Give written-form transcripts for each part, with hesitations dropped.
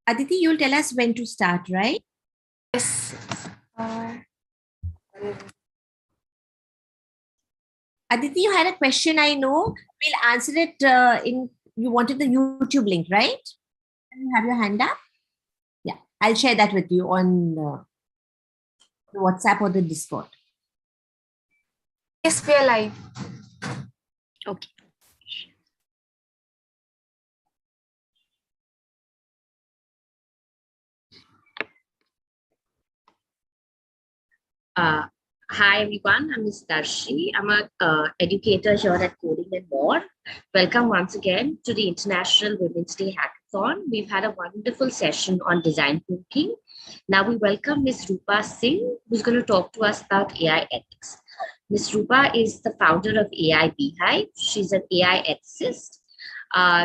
Aditi, you'll tell us when to start, right? Yes. Aditi, you had a question, I know. We'll answer it you wanted the YouTube link, right? You have your hand up? Yeah, I'll share that with you on the WhatsApp or the Discord. Yes, we are live. Okay. Hi everyone, I'm Ms. Darshi. I'm a educator here at Coding and More. Welcome once again to the International Women's Day Hackathon. We've had a wonderful session on design thinking. Now we welcome Ms. Rupa Singh, who's going to talk to us about AI ethics. Ms. Rupa is the founder of AI-Beehive. She's an AI ethicist.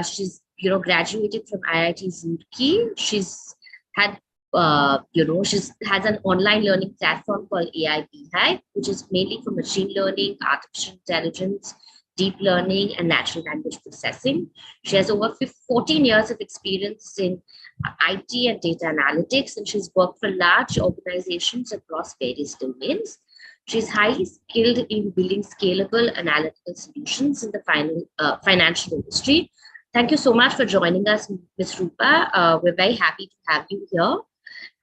She's graduated from IIT Roorkee. She's had she has an online learning platform called AI-Beehive, which is mainly for machine learning, artificial intelligence, deep learning, and natural language processing. She has over 14 years of experience in IT and data analytics, and she's worked for large organizations across various domains. She's highly skilled in building scalable analytical solutions in the financial industry. Thank you so much for joining us, Ms. Rupa. We're very happy to have you here.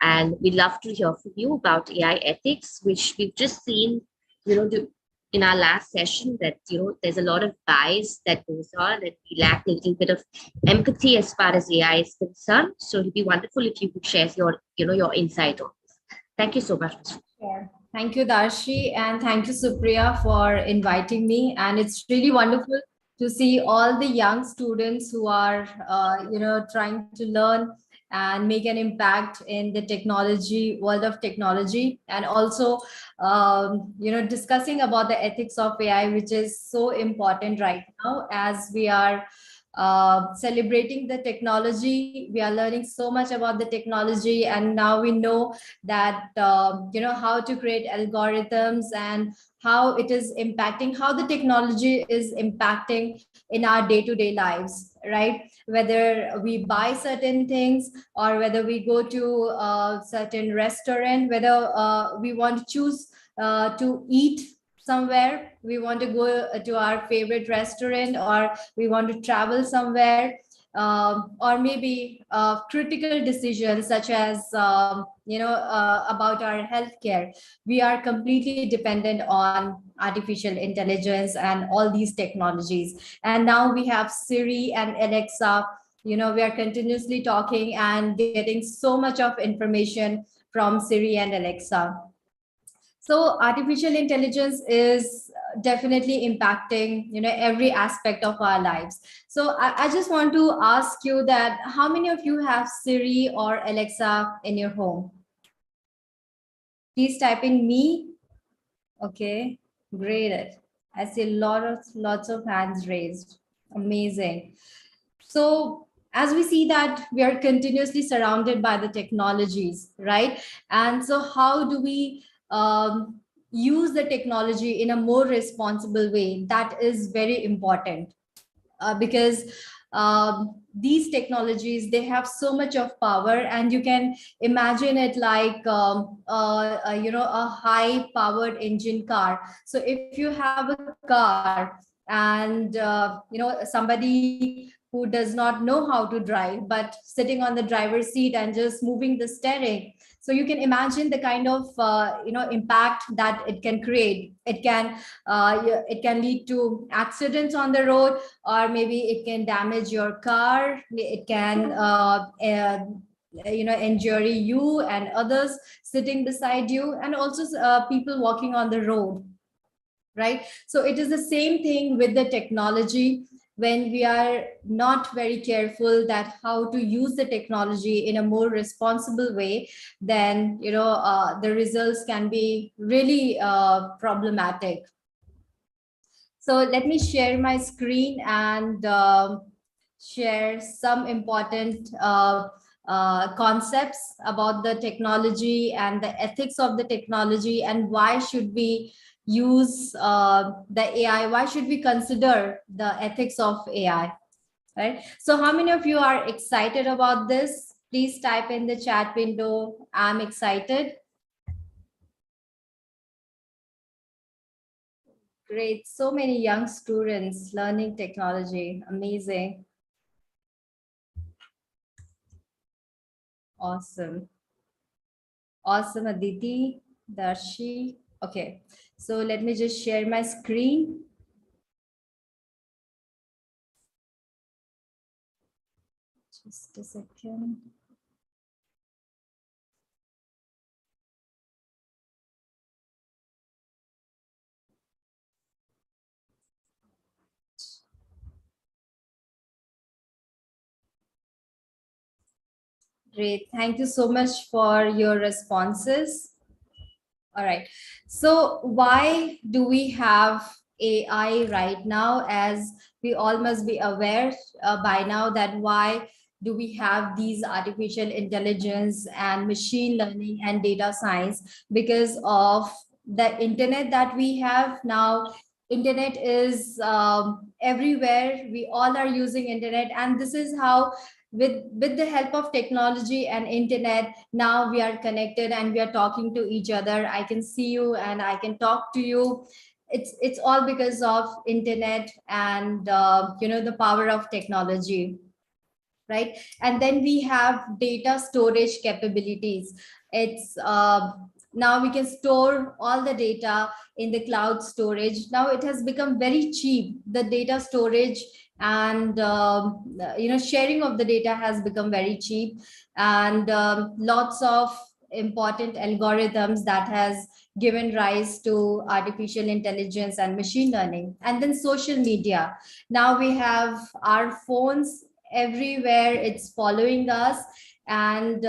And we'd love to hear from you about AI ethics, which we've just seen, in our last session that, there's a lot of bias that goes on and we lack a little bit of empathy as far as AI is concerned. So it'd be wonderful if you could share your insight on this. Thank you so much. Sure. Thank you, Darshi, and thank you, Supriya, for inviting me. And it's really wonderful to see all the young students who are, trying to learn and make an impact in the technology world of technology, and also, discussing about the ethics of AI, which is so important right now as we are celebrating the technology. We are learning so much about the technology, and now we know that how to create algorithms and how it is impacting, how the technology is impacting in our day-to-day lives, right? Whether we buy certain things or whether we go to a certain restaurant, whether we want to choose to eat somewhere, we want to go to our favorite restaurant, or we want to travel somewhere, or maybe critical decisions such as about our healthcare. We are completely dependent on artificial intelligence and all these technologies. And now we have Siri and Alexa. We are continuously talking and getting so much of information from Siri and Alexa. So artificial intelligence is definitely impacting, every aspect of our lives. So I just want to ask you that how many of you have Siri or Alexa in your home? Please type in me. Okay, great. I see lots of hands raised. Amazing. So as we see that we are continuously surrounded by the technologies, right? And so how do we use the technology in a more responsible way? That is very important, because these technologies, they have so much of power, and you can imagine it like a high powered engine car. So if you have a car and somebody who does not know how to drive but sitting on the driver's seat and just moving the steering, so you can imagine the kind of impact that it can create. It can lead to accidents on the road, or maybe it can damage your car. It can injure you and others sitting beside you, and also people walking on the road, right? So it is the same thing with the technology. When we are not very careful that how to use the technology in a more responsible way, then the results can be really problematic. So let me share my screen and share some important concepts about the technology and the ethics of the technology, and why should we use the AI? Why should we consider the ethics of AI? Right? So how many of you are excited about this? Please type in the chat window. I'm excited. Great. So many young students learning technology. Amazing. Awesome. Awesome, Aditi, Darshi. Okay. So let me just share my screen. Just a second. Great. Thank you so much for your responses. All right. So why do we have AI right now? As we all must be aware by now that why do we have these artificial intelligence and machine learning and data science? Because of the internet that we have now. Internet is everywhere. We all are using internet, and this is how with the help of technology and internet, now we are connected and we are talking to each other. I can see you and I can talk to you. It's all because of internet and the power of technology, right? And then we have data storage capabilities. It's now we can store all the data in the cloud storage. Now it has become very cheap, the data storage, and sharing of the data has become very cheap, and lots of important algorithms that has given rise to artificial intelligence and machine learning. And then social media. Now we have our phones everywhere, it's following us, and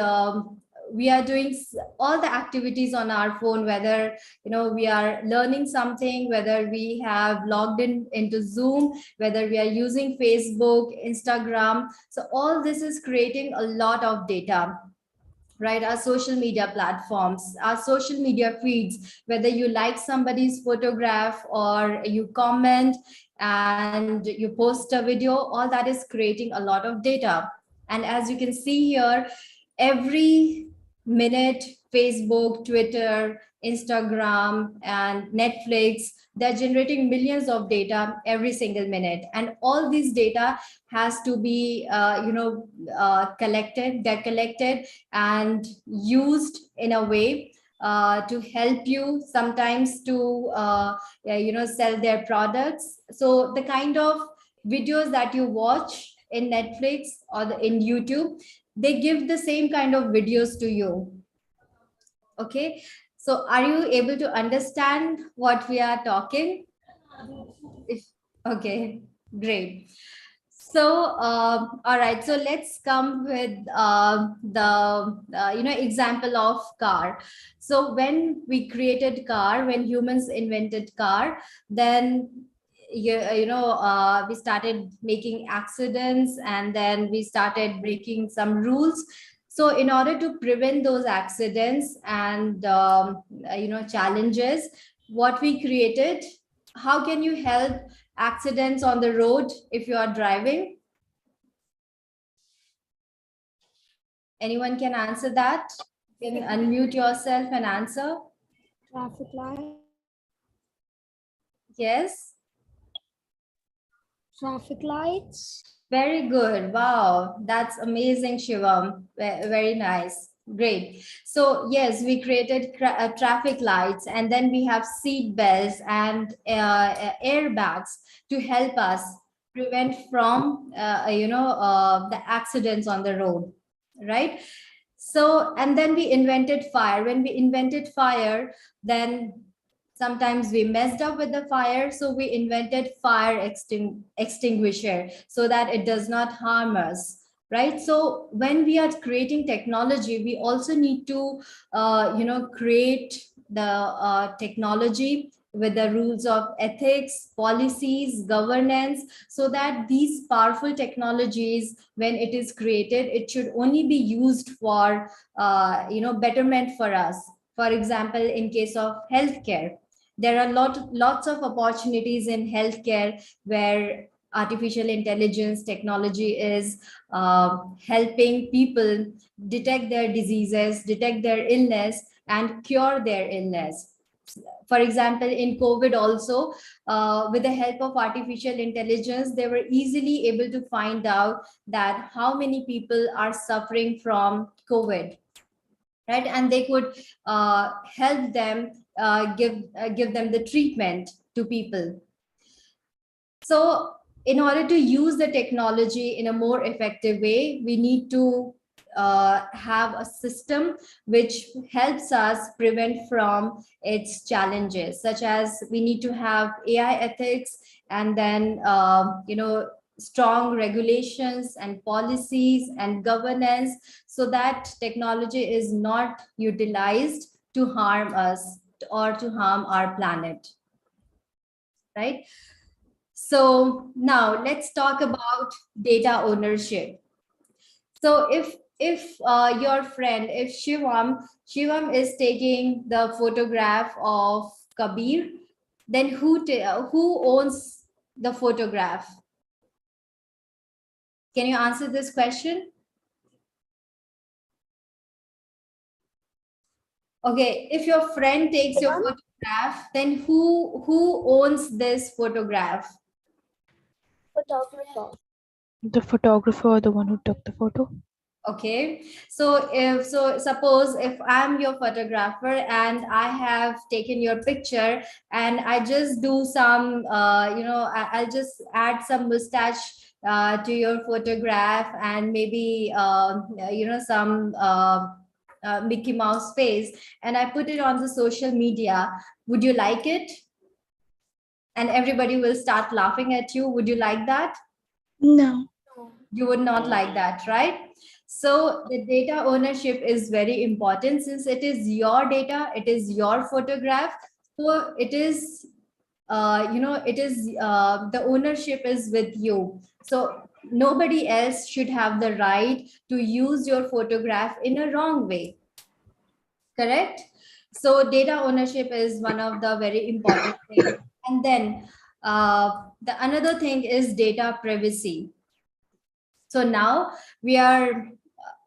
we are doing all the activities on our phone, whether we are learning something, whether we have logged in into Zoom, whether we are using Facebook, Instagram. So all this is creating a lot of data, right? Our social media platforms, our social media feeds, whether you like somebody's photograph or you comment and you post a video, all that is creating a lot of data. And as you can see here, every minute, Facebook, Twitter, Instagram, and Netflix, they're generating millions of data every single minute. And all these data has to be collected. They're collected and used in a way to help you sometimes to sell their products. So the kind of videos that you watch in Netflix or in YouTube, they give the same kind of videos to you. Okay, so are you able to understand what we are talking? If, okay, great. So, all right. So let's come with the example of car. So when we created car, when humans invented car, then we started making accidents, and then we started breaking some rules. So in order to prevent those accidents and challenges, what we created, how can you help accidents on the road if you are driving? Anyone can answer that? You can unmute yourself and answer. Traffic light. Yes. Traffic lights. Very good. Wow, that's amazing, Shivam. Very nice. Great. So yes, we created traffic lights, and then we have seat belts and airbags to help us prevent from the accidents on the road, right? So, and then we invented fire. When we invented fire, then sometimes we messed up with the fire, so we invented fire extinguisher so that it does not harm us, right? So when we are creating technology, we also need to create the technology with the rules of ethics, policies, governance, so that these powerful technologies, when it is created, it should only be used for betterment for us. For example, in case of healthcare, there are lots of opportunities in healthcare where artificial intelligence technology is helping people detect their diseases, detect their illness, and cure their illness. For example, in COVID also, with the help of artificial intelligence, they were easily able to find out that how many people are suffering from COVID, right? And they could help them, give them the treatment to people. So in order to use the technology in a more effective way, we need to have a system which helps us prevent from its challenges, such as we need to have AI ethics, and then strong regulations and policies and governance, so that technology is not utilized to harm us or to harm our planet, right? So now let's talk about data ownership. So if your friend, if Shivam is taking the photograph of Kabir, then who owns the photograph? Can you answer this question? Okay, if your friend takes your photograph, then who owns this photograph? Photographer. The photographer or the one who took the photo. Okay, so suppose if I'm your photographer and I have taken your picture, and I just do some I'll just add some mustache to your photograph, and maybe some Mickey Mouse face, and I put it on the social media, would you like it? And everybody will start laughing at you. Would you like that? No. You would not like that, right? So the data ownership is very important, since it is your data, it is your photograph. So it is, the ownership is with you. So nobody else should have the right to use your photograph in a wrong way. Correct? So data ownership is one of the very important things. And then the another thing is data privacy. So now we are,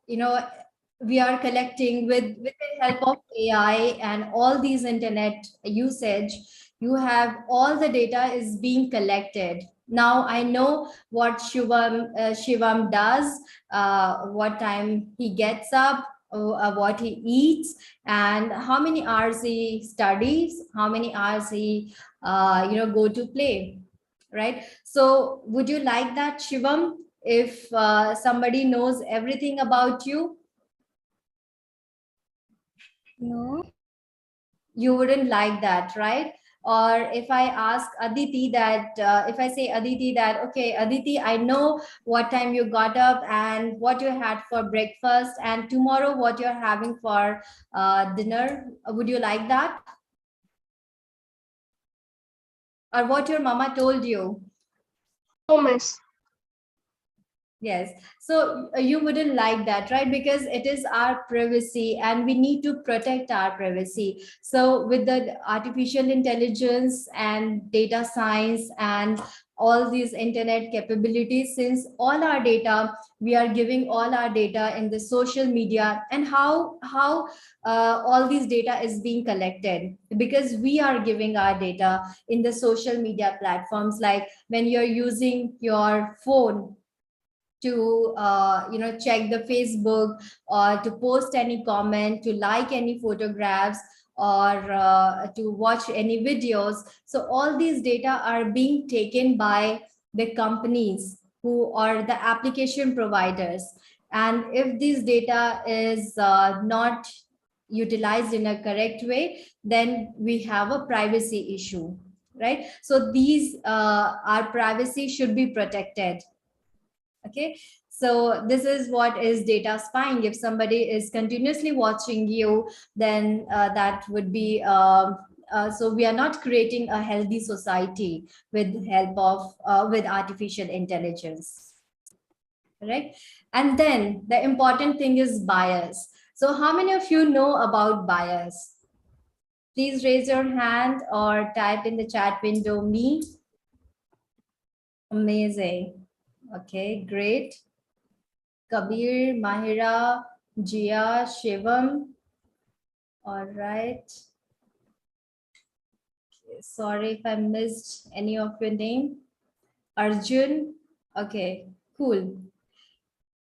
we are collecting with the help of AI and all these internet usage. You have all the data is being collected. Now I know what Shivam does, what time he gets up, what he eats, and how many hours he studies, how many hours he go to play, right? So would you like that, Shivam, if somebody knows everything about you? No. You wouldn't like that, right? Or if I ask Aditi that, if I say Aditi that, okay, Aditi, I know what time you got up and what you had for breakfast, and tomorrow what you're having for dinner, would you like that? Or what your mama told you? No, miss. Yes. So you wouldn't like that, right? Because it is our privacy and we need to protect our privacy. So with the artificial intelligence and data science and all these internet capabilities, since all our data, we are giving all our data in the social media, and how all these data is being collected, because we are giving our data in the social media platforms, like when you're using your phone to check the Facebook, or to post any comment, to like any photographs, or to watch any videos. So all these data are being taken by the companies who are the application providers, and if this data is not utilized in a correct way, then we have a privacy issue, right? So these our privacy should be protected. Okay, so this is what is data spying. If somebody is continuously watching you, then that would be so we are not creating a healthy society with help of with artificial intelligence, right? And then the important thing is bias. So how many of you know about bias? Please raise your hand or type in the chat window me. Amazing. Okay, great. Kabir, Mahira, Jia, Shivam. All right. Sorry if I missed any of your name. Arjun. Okay, cool.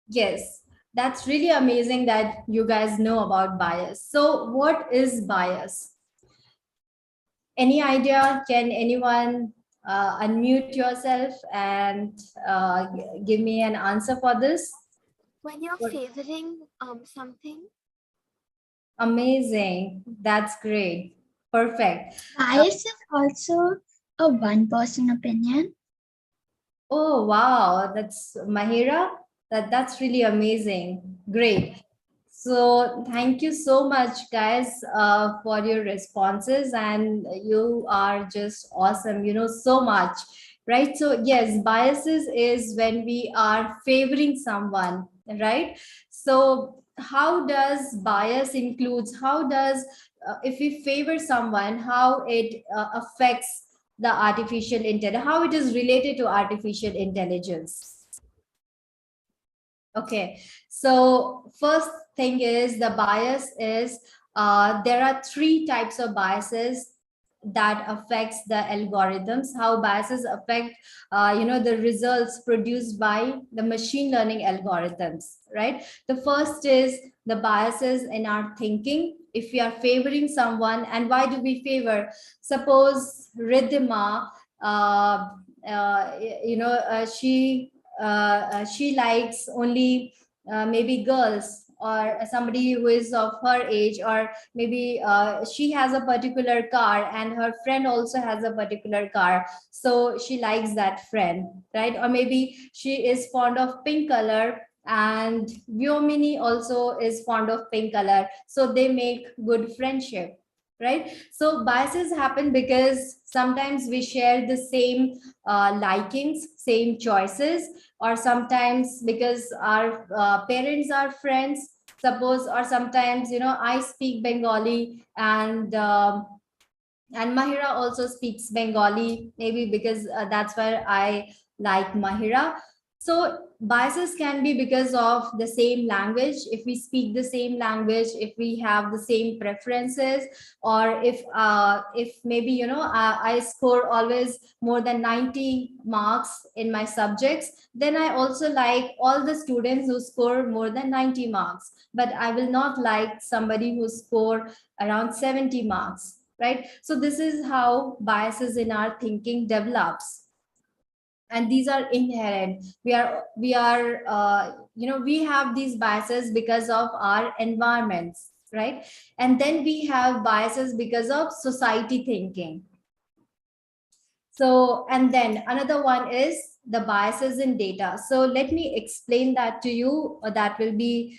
Yes, that's really amazing that you guys know about bias. So what is bias? Any idea? Can anyone unmute yourself and give me an answer for this? When you're favoring something. Amazing. That's great. Perfect. Bias is also a one-person opinion. Oh, wow. That's Mahira. That's really amazing. Great. So thank you so much, guys, for your responses. And you are just awesome, you know, so much. Right. So yes, biases is when we are favoring someone, right? So how does bias includes, how does, if we favor someone, how it affects the artificial intelligence, how it is related to artificial intelligence? Okay, so first thing is the bias is there are three types of biases that affects the algorithms, how biases affect the results produced by the machine learning algorithms, right? The first is the biases in our thinking. If we are favoring someone, and why do we favor? Suppose Ridhima, she likes only maybe girls or somebody who is of her age, or maybe she has a particular car and her friend also has a particular car, so she likes that friend, right? Or maybe she is fond of pink color and Vyomini also is fond of pink color, so they make good friendship, right? So biases happen because sometimes we share the same likings, same choices, or sometimes because our parents are friends, suppose, or sometimes, you know, I speak Bengali and Mahira also speaks Bengali, maybe because that's where I like Mahira. So biases can be because of the same language. If we speak the same language, if we have the same preferences, or if maybe, you know, I score always more than 90 marks in my subjects, then I also like all the students who score more than 90 marks. But I will not like somebody who score around 70 marks, right? So this is how biases in our thinking develops, and these are inherent. We have these biases because of our environments, right? And then we have biases because of society thinking. So, and then another one is the biases in data. So let me explain that to you. That will be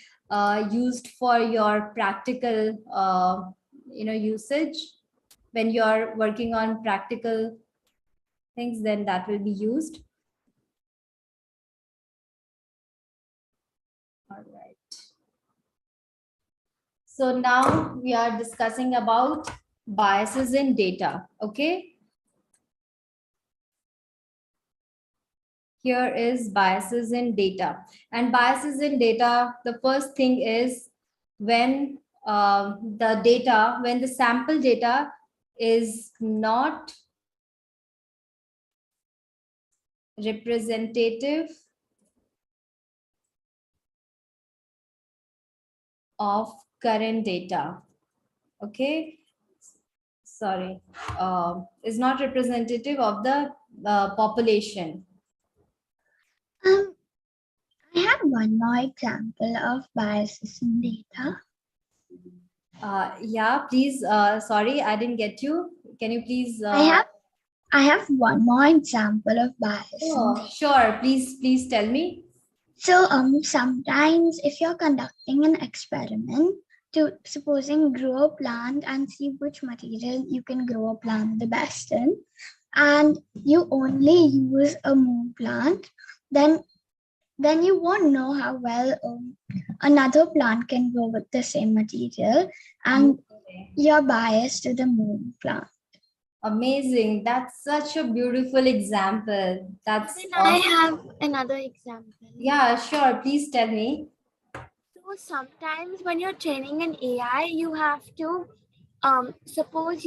used for your practical usage. When you're working on practical things, then that will be used. All right. So now we are discussing about biases in data. Okay. Here is biases in data. And biases in data, the first thing is when when the sample data is not representative of current data. Okay, sorry, is not representative of the population. I have one more example of biases in data. Yeah, please. Sorry, I didn't get you. Can you please? I have one more example of bias. Oh, sure. Please tell me. So sometimes if you're conducting an experiment to supposing grow a plant and see which material you can grow a plant the best in, and you only use a moon plant, then you won't know how well another plant can grow with the same material, and you're biased to the moon plant. Amazing. That's such a beautiful example. That's Then I awesome. have another example. Yeah, sure. Please tell me. So sometimes when you're training an AI, you have to suppose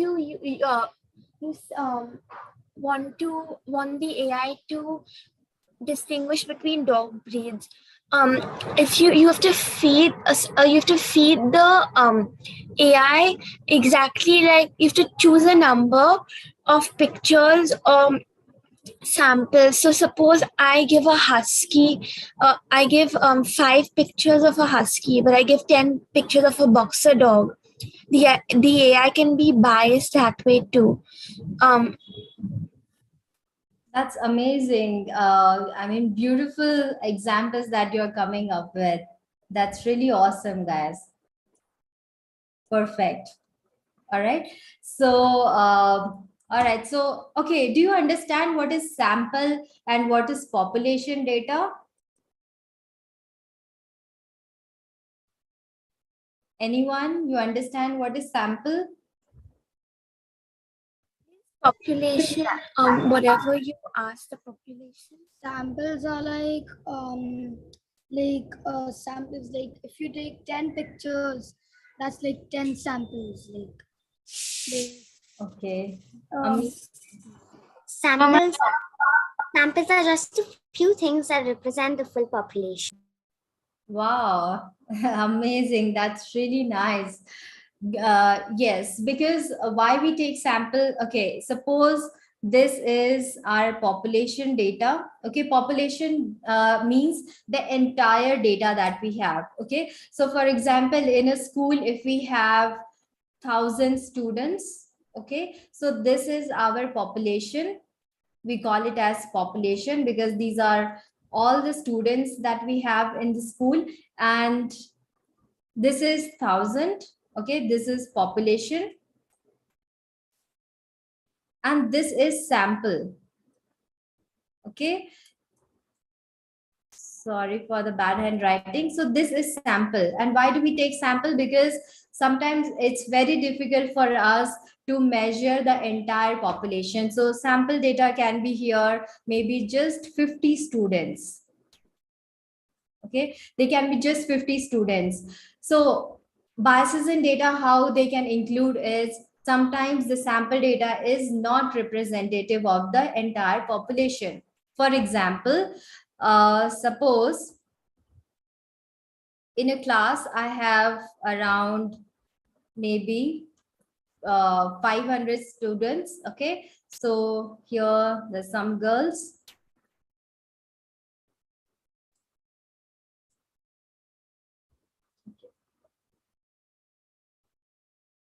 want the AI to distinguish between dog breeds. If you have to feed the AI exactly, like you have to choose a number of pictures samples. So suppose I give a husky, I give 5 pictures of a husky, but I give 10 pictures of a boxer dog. The AI can be biased that way too. Um, That's amazing. I mean, beautiful examples that you're coming up with. That's really awesome, guys. Perfect. All right. So, all right. So, okay. Do you understand what is sample and what is population data? Anyone? You understand what is sample? Population, whatever you ask the population. Samples are samples, like if you take 10 pictures, that's like 10 samples. Okay. Um, Samples are just a few things that represent the full population. Wow, amazing. That's really nice. Yes, because why we take sample? Okay, suppose this is our population data. Okay, population means the entire data that we have. Okay, so for example, in a school, if we have 1,000 students, okay, so this is our population. We call it as population because these are all the students that we have in the school, and this is 1,000. Okay, this is population, and this is sample. Okay, sorry for the bad handwriting. So this is sample. And why do we take sample? Because sometimes it's very difficult for us to measure the entire population. So sample data can be here, maybe just 50 students. Okay, they can be just 50 students. So biases in data, how they can include is sometimes the sample data is not representative of the entire population. For example, suppose in a class I have around maybe 500 students. Okay, so here there's some girls.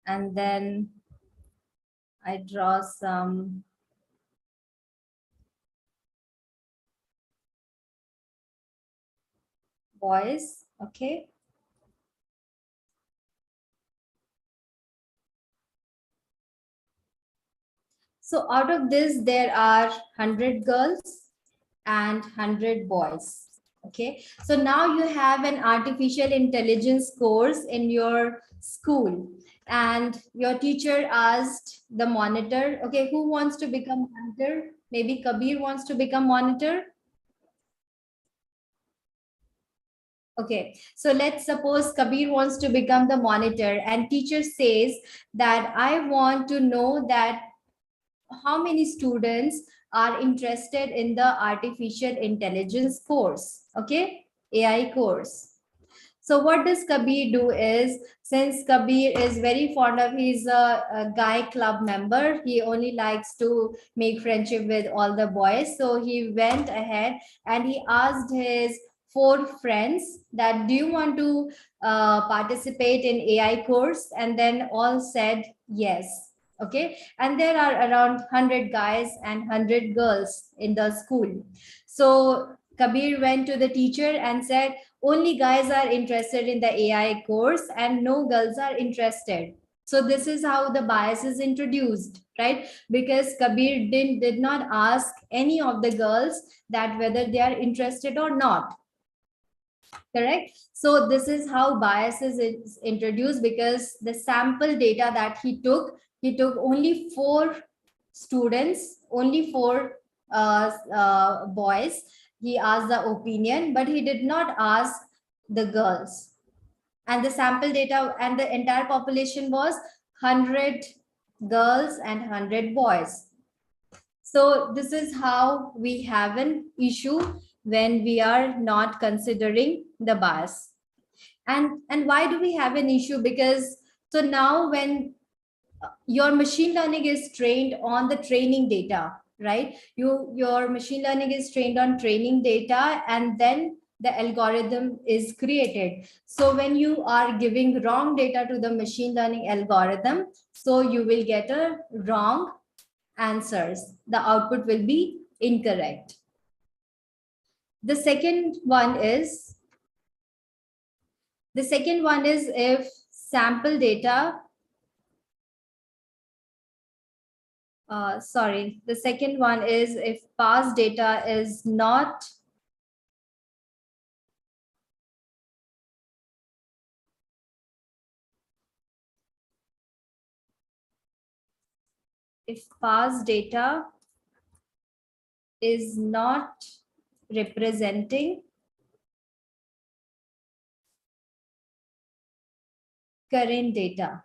And then I draw some boys. Okay, so out of this there are 100 girls and 100 boys. Okay, so now you have an artificial intelligence course in your school, and your teacher asked the monitor, okay, who wants to become monitor? Maybe Kabir wants to become monitor. Okay, so let's suppose Kabir wants to become the monitor, and teacher says that I want to know that how many students are interested in the artificial intelligence course. Okay, AI course. So what does Kabir do is, since Kabir is very fond of, he's a guy club member, he only likes to make friendship with all the boys. So he went ahead and he asked his 4 friends that, do you want to participate in AI course? And then all said yes. Okay, and there are around 100 guys and 100 girls in the school. So Kabir went to the teacher and said, only guys are interested in the AI course and no girls are interested. So this is how the bias is introduced, right? Because Kabir did not ask any of the girls that whether they are interested or not. Correct. So this is how biases is introduced, because the sample data that he took only 4 students, only 4 boys. He asked the opinion, but he did not ask the girls. And the sample data and the entire population was 100 girls and 100 boys. So this is how we have an issue when we are not considering the bias. And why do we have an issue? Because so now when your machine learning is trained on the training data, right? Your machine learning is trained on training data, and then the algorithm is created. So when you are giving wrong data to the machine learning algorithm, so you will get a wrong answers. The output will be incorrect. The second one is if sample data the second one is if past data is not representing current data.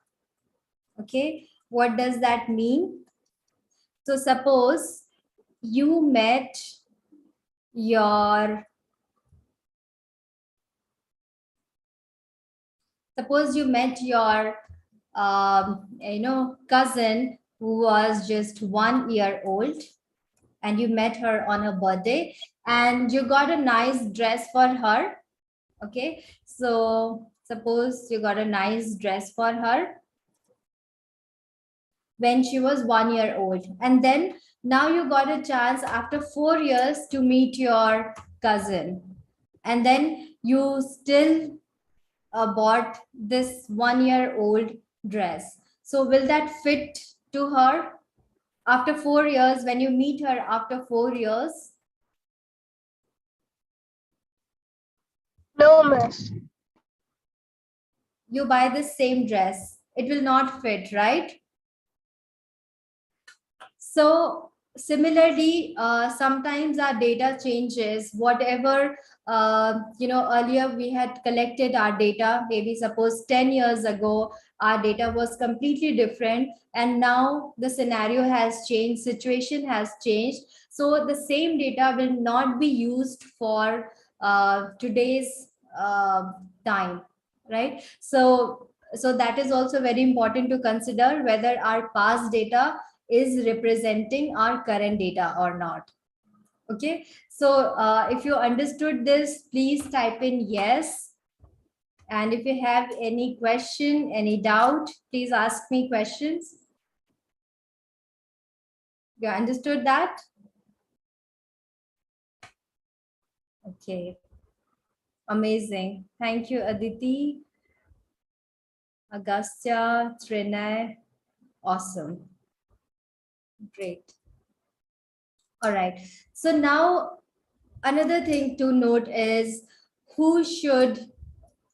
Okay, what does that mean? So suppose you met your cousin who was just 1 year old, and you met her on her birthday, and you got a nice dress for her. Okay, so suppose you got a nice dress for her when she was 1 year old, and then now you got a chance after 4 years to meet your cousin, and then you still bought this 1 year old dress. So will that fit to her after 4 years? When you meet her after 4 years, No, miss. you buy the same dress, it will not fit, right? So similarly, sometimes our data changes. Whatever earlier we had collected our data, maybe suppose 10 years ago, our data was completely different, and now the scenario has changed, situation has changed. So the same data will not be used for today's time, right? So that is also very important to consider, whether our past data is representing our current data or not. Okay, so if you understood this, please type in yes. And if you have any question, any doubt, please ask me questions. You understood that? Okay, amazing. Thank you, Aditi, Agastya, Trinay. Awesome. Great. All right. So now another thing to note is whom should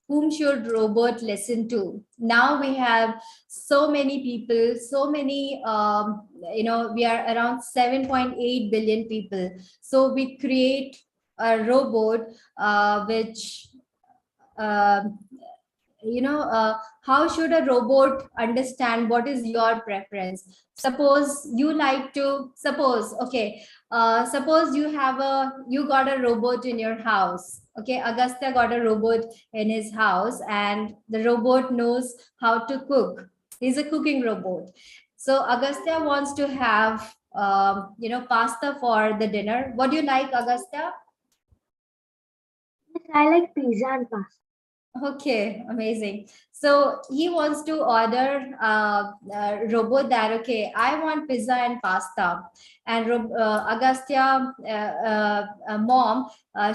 robot listen to? Now we have so many people, so many, we are around 7.8 billion people. So we create a robot which how should a robot understand what is your preference? Suppose you like to suppose you got a robot in your house. Okay, Agastya got a robot in his house, and the robot knows how to cook. He's a cooking robot. So Agastya wants to have pasta for the dinner. What do you like, Agastya? I like pizza and pasta. Okay, amazing. So he wants to order a robot that, okay, I want pizza and pasta. And Agastya, mom,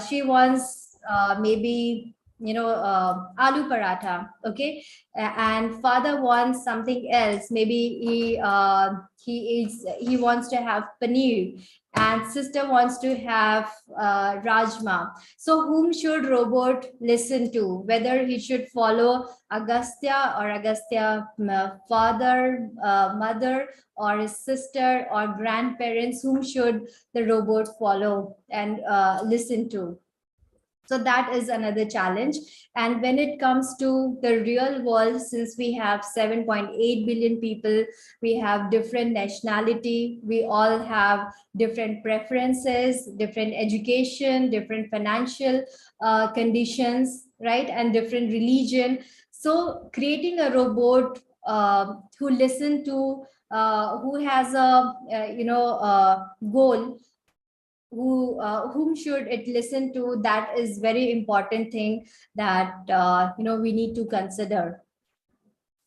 she wants maybe, aloo paratha. Okay. And father wants something else. Maybe he wants to have paneer. and sister wants to have rajma. So whom should robot listen to? Whether he should follow Agastya or Agastya father, mother, or his sister or grandparents, whom should the robot follow and listen to? So that is another challenge. And when it comes to the real world, since we have 7.8 billion people, we have different nationality, we all have different preferences, different education, different financial conditions, right? And different religion. So creating a robot who listen to, who has a, goal, whom should it listen to, that is very important thing that we need to consider.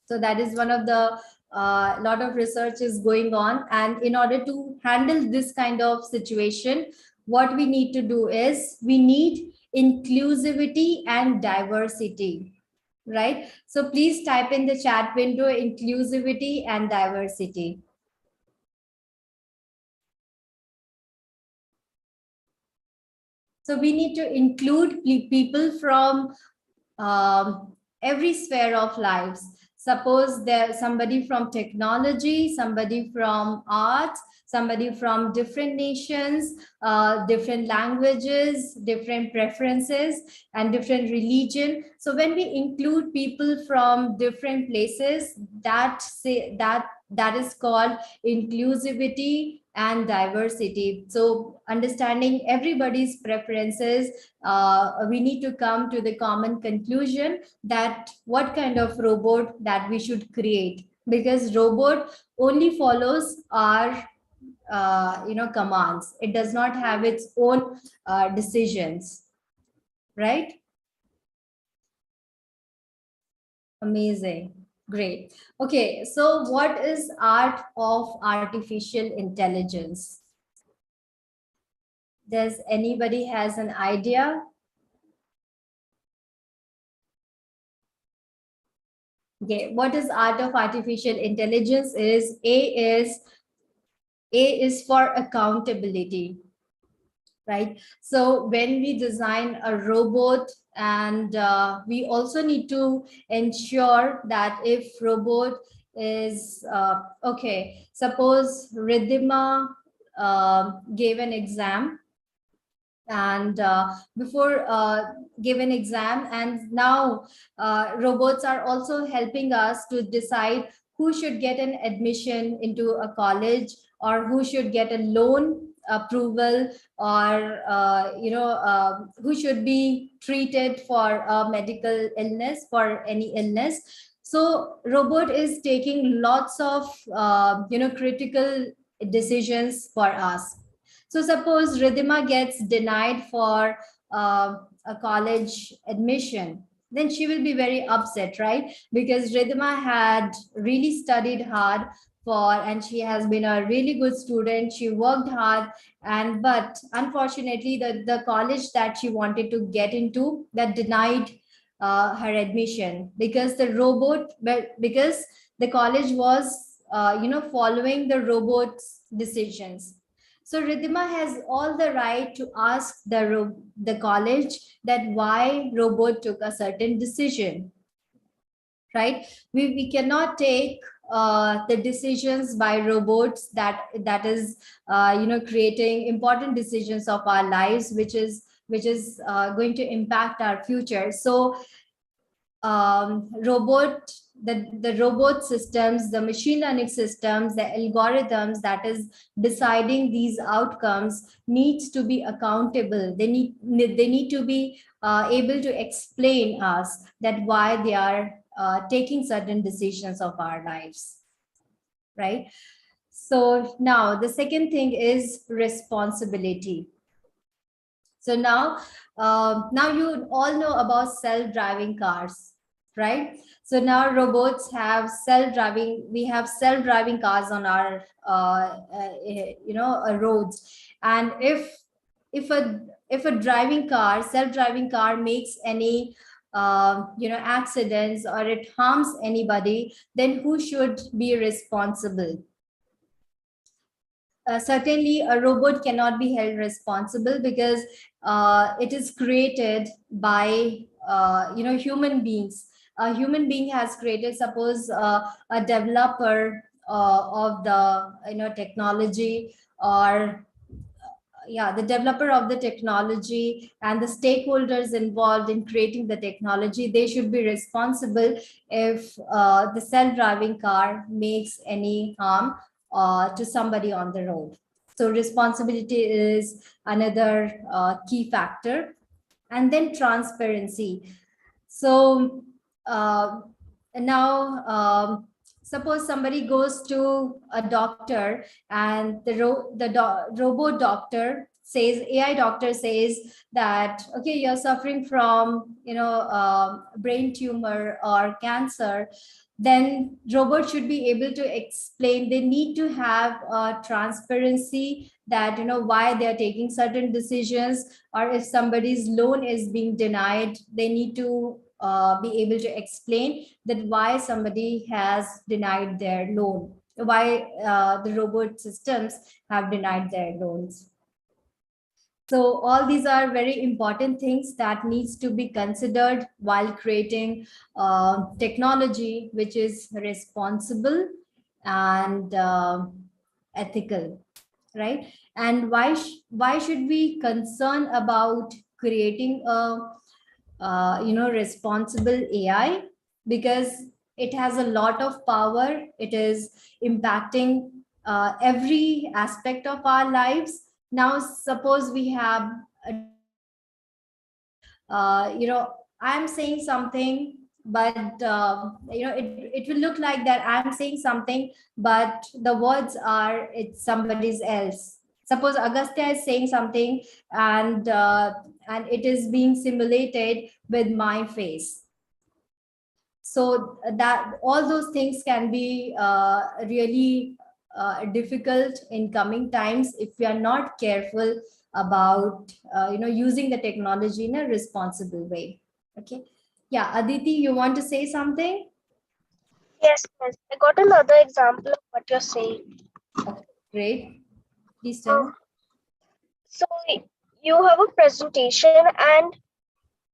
So that is one of the lot of research is going on, and in order to handle this kind of situation, what we need to do is we need inclusivity and diversity, right? So please type in the chat window inclusivity and diversity. So we need to include people from every sphere of lives. Suppose there's somebody from technology, somebody from arts, somebody from different nations, different languages, different preferences, and different religion. So when we include people from different places, that is called inclusivity and diversity. So understanding everybody's preferences, we need to come to the common conclusion that what kind of robot that we should create, because robot only follows our commands. It does not have its own decisions, right? Amazing. Great. Okay, so what is art of artificial intelligence? Does anybody has an idea? Okay, what is art of artificial intelligence is A is for accountability, right? So when we design a robot, and we also need to ensure that if robot is okay, suppose Ridhima gave an exam, and before give an exam, and now robots are also helping us to decide who should get an admission into a college, or who should get a loan approval, or who should be treated for a medical illness, for any illness. So robot is taking lots of critical decisions for us. So suppose Ridhima gets denied for a college admission, then she will be very upset, right? Because Ridhima had really studied hard for, and she has been a really good student. She worked hard, and but unfortunately, the college that she wanted to get into, that denied her admission, because the robot, because the college was following the robot's decisions. So Ridhima has all the right to ask the college that why robot took a certain decision, right? We cannot take the decisions by robots that is creating important decisions of our lives, which is going to impact our future. So the robot systems, the machine learning systems, the algorithms that is deciding these outcomes needs to be accountable. They need to be able to explain us that why they are taking certain decisions of our lives, right? So now the second thing is responsibility. So now you all know about self-driving cars, right? So now robots have self-driving. We have self-driving cars on our roads, and if a driving car, self-driving car makes any accidents, or it harms anybody, then who should be responsible? certainly a robot cannot be held responsible because it is created by human beings. A human being has created, suppose a developer of the technology, or yeah, the developer of the technology and the stakeholders involved in creating the technology, they should be responsible if the self-driving car makes any harm to somebody on the road. So responsibility is another key factor. And then transparency. So uh, now, suppose somebody goes to a doctor, and the robot doctor says, AI doctor says that, okay, you're suffering from brain tumor or cancer. Then robot should be able to explain. They need to have transparency, that why they are taking certain decisions, or if somebody's loan is being denied, they need to be able to explain that why somebody has denied their loan, why the robot systems have denied their loans. So all these are very important things that needs to be considered while creating technology which is responsible and ethical, right? And why should we concern about creating a responsible AI? Because it has a lot of power. It is impacting every aspect of our lives. Now suppose we have a I'm saying something, but it will look like that I'm saying something, but the words are it's somebody's else. Suppose Agastya is saying something, and it is being simulated with my face. So that all those things can be really difficult in coming times if we are not careful about using the technology in a responsible way. Okay. Yeah, Aditi, you want to say something? Yes, yes. I got another example of what you're saying. Okay, great. Please tell me. So you have a presentation and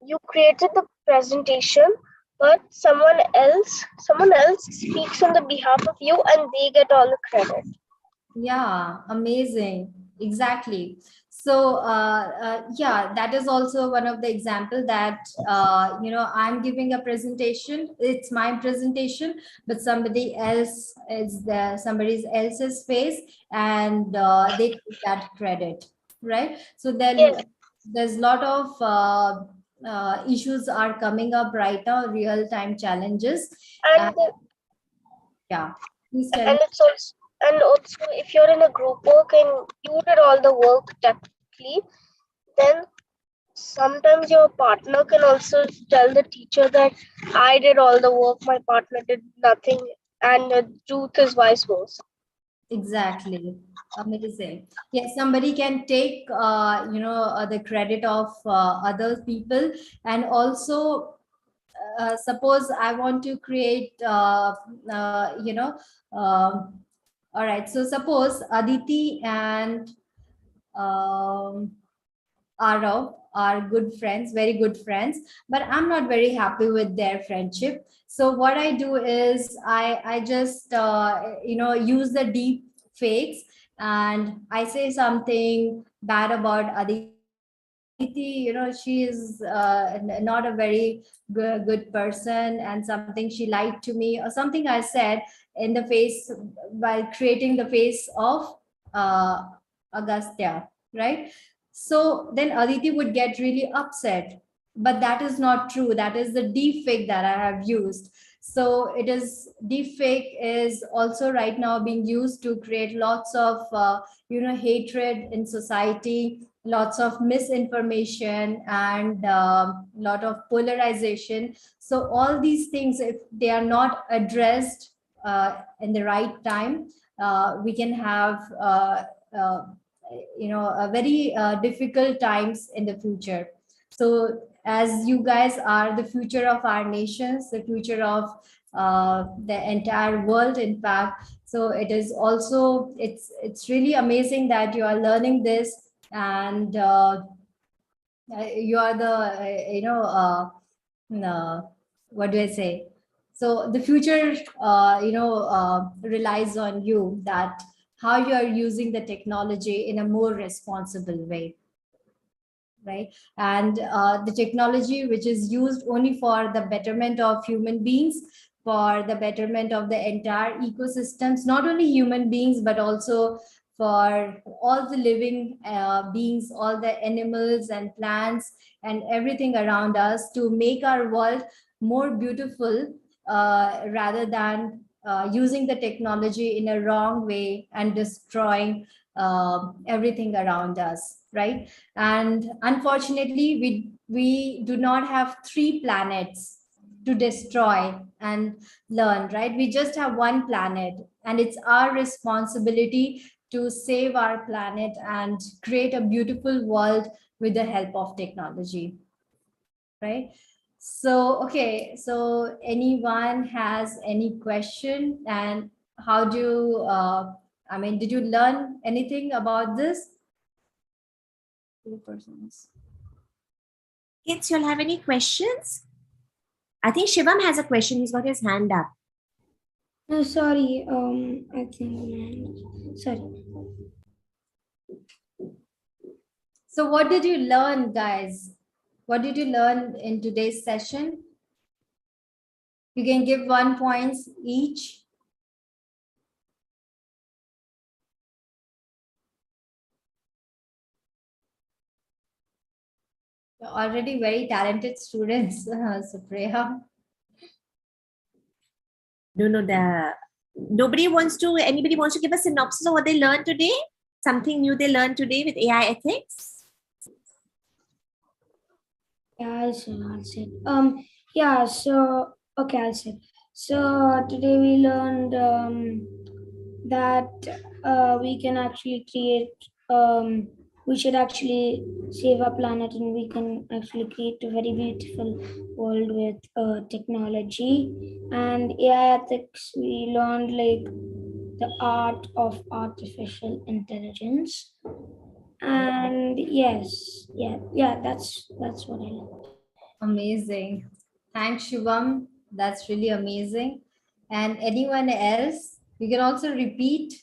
you created the presentation, but someone else speaks on the behalf of you and they get all the credit. Yeah, amazing. Exactly. So yeah, that is also one of the example that I'm giving a presentation. It's my presentation, but somebody else is there, somebody else's face, and they take that credit, right? So then Yes. there's a lot of issues are coming up right now, real time challenges. And Yeah, please tell and me. it's also if you're in a group work and you did all the work technically, then sometimes your partner can also tell the teacher that I did all the work, my partner did nothing, and the truth is vice versa. Exactly. Amazing. Yes, somebody can take the credit of other people. And also suppose I want to create all right, so suppose Aditi and um, Arav are good friends, very good friends, but I'm not very happy with their friendship. So what I do is I just use the deep fakes, and I say something bad about Aditi. She is not a very good person, and something she lied to me, or something I said in the face, by creating the face of uh, Agastya, right? So then Aditi would get really upset. But that is not true. That is the deep fake that I have used. So it is, deep fake is also right now being used to create lots of hatred in society, lots of misinformation, and lot of polarization. So all these things, if they are not addressed in the right time, we can have a very difficult times in the future. So as you guys are the future of our nations, the future of the entire world, in fact. So it is also, it's really amazing that you are learning this, and you are the, what do I say? So the future, relies on you, that how you are using the technology in a more responsible way, right? And the technology which is used only for the betterment of human beings, for the betterment of the entire ecosystems, not only human beings, but also for all the living beings, all the animals and plants and everything around us, to make our world more beautiful, rather than using the technology in a wrong way and destroying everything around us, right? And unfortunately, we do not have three planets to destroy and learn, right? We just have one planet, and it's our responsibility to save our planet and create a beautiful world with the help of technology, right? So, okay, so anyone has any question? And how do did you learn anything about this? Persons. Kids, you'll have any questions? I think Shivam has a question. He's got his hand up. No, sorry. I think sorry. So what did you learn, guys? What did you learn in today's session? You can give 1 point each. You're already very talented students, Supriya. No, anybody wants to give a synopsis of what they learned today? Something new they learned today with AI ethics? Yeah, I'll say. Yeah, so, okay, I'll say. So today we learned that we can actually create, we should actually save our planet, and we can actually create a very beautiful world with technology. And AI ethics, we learned like the art of artificial intelligence. And yes, that's what I learned. Amazing. Thanks, Shivam. That's really amazing. And anyone else? You can also repeat.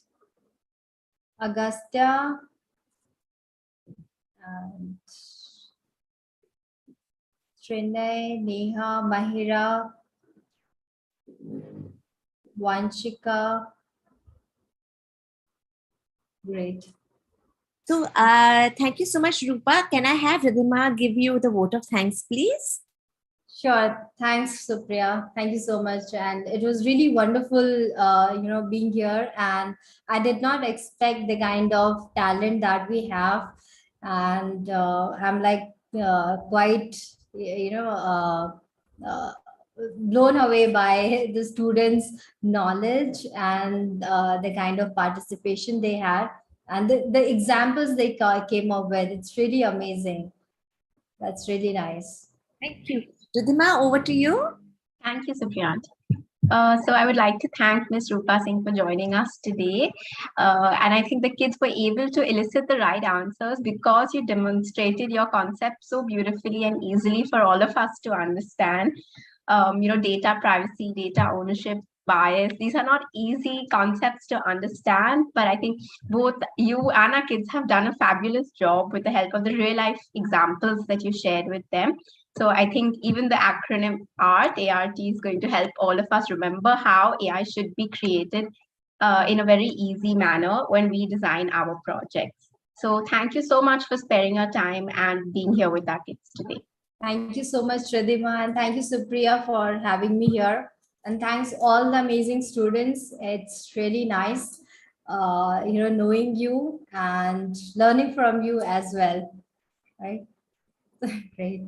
Agastya and Trinay, Neha, Mahira, Vanchika. Great. So thank you so much, Rupa. Can I have Ridhima give you the vote of thanks, please? Sure. Thanks, Supriya. Thank you so much. And it was really wonderful, being here. And I did not expect the kind of talent that we have. And I'm like quite, blown away by the students' knowledge and the kind of participation they had. And the examples they came up with, it's really amazing. That's really nice. Thank you. Ridhima, over to you. Thank you, Supriya. So I would like to thank Ms. Rupa Singh for joining us today. And I think the kids were able to elicit the right answers because you demonstrated your concept so beautifully and easily for all of us to understand. Data privacy, data ownership, bias, these are not easy concepts to understand, but I think both you and our kids have done a fabulous job with the help of the real life examples that you shared with them. So I think even the acronym ART, ART, is going to help all of us remember how AI should be created in a very easy manner when we design our projects. So thank you so much for sparing your time and being here with our kids today. Thank you so much, Ridhima, and thank you, Supriya, for having me here. And thanks all the amazing students. It's really nice, knowing you and learning from you as well. Right? Great.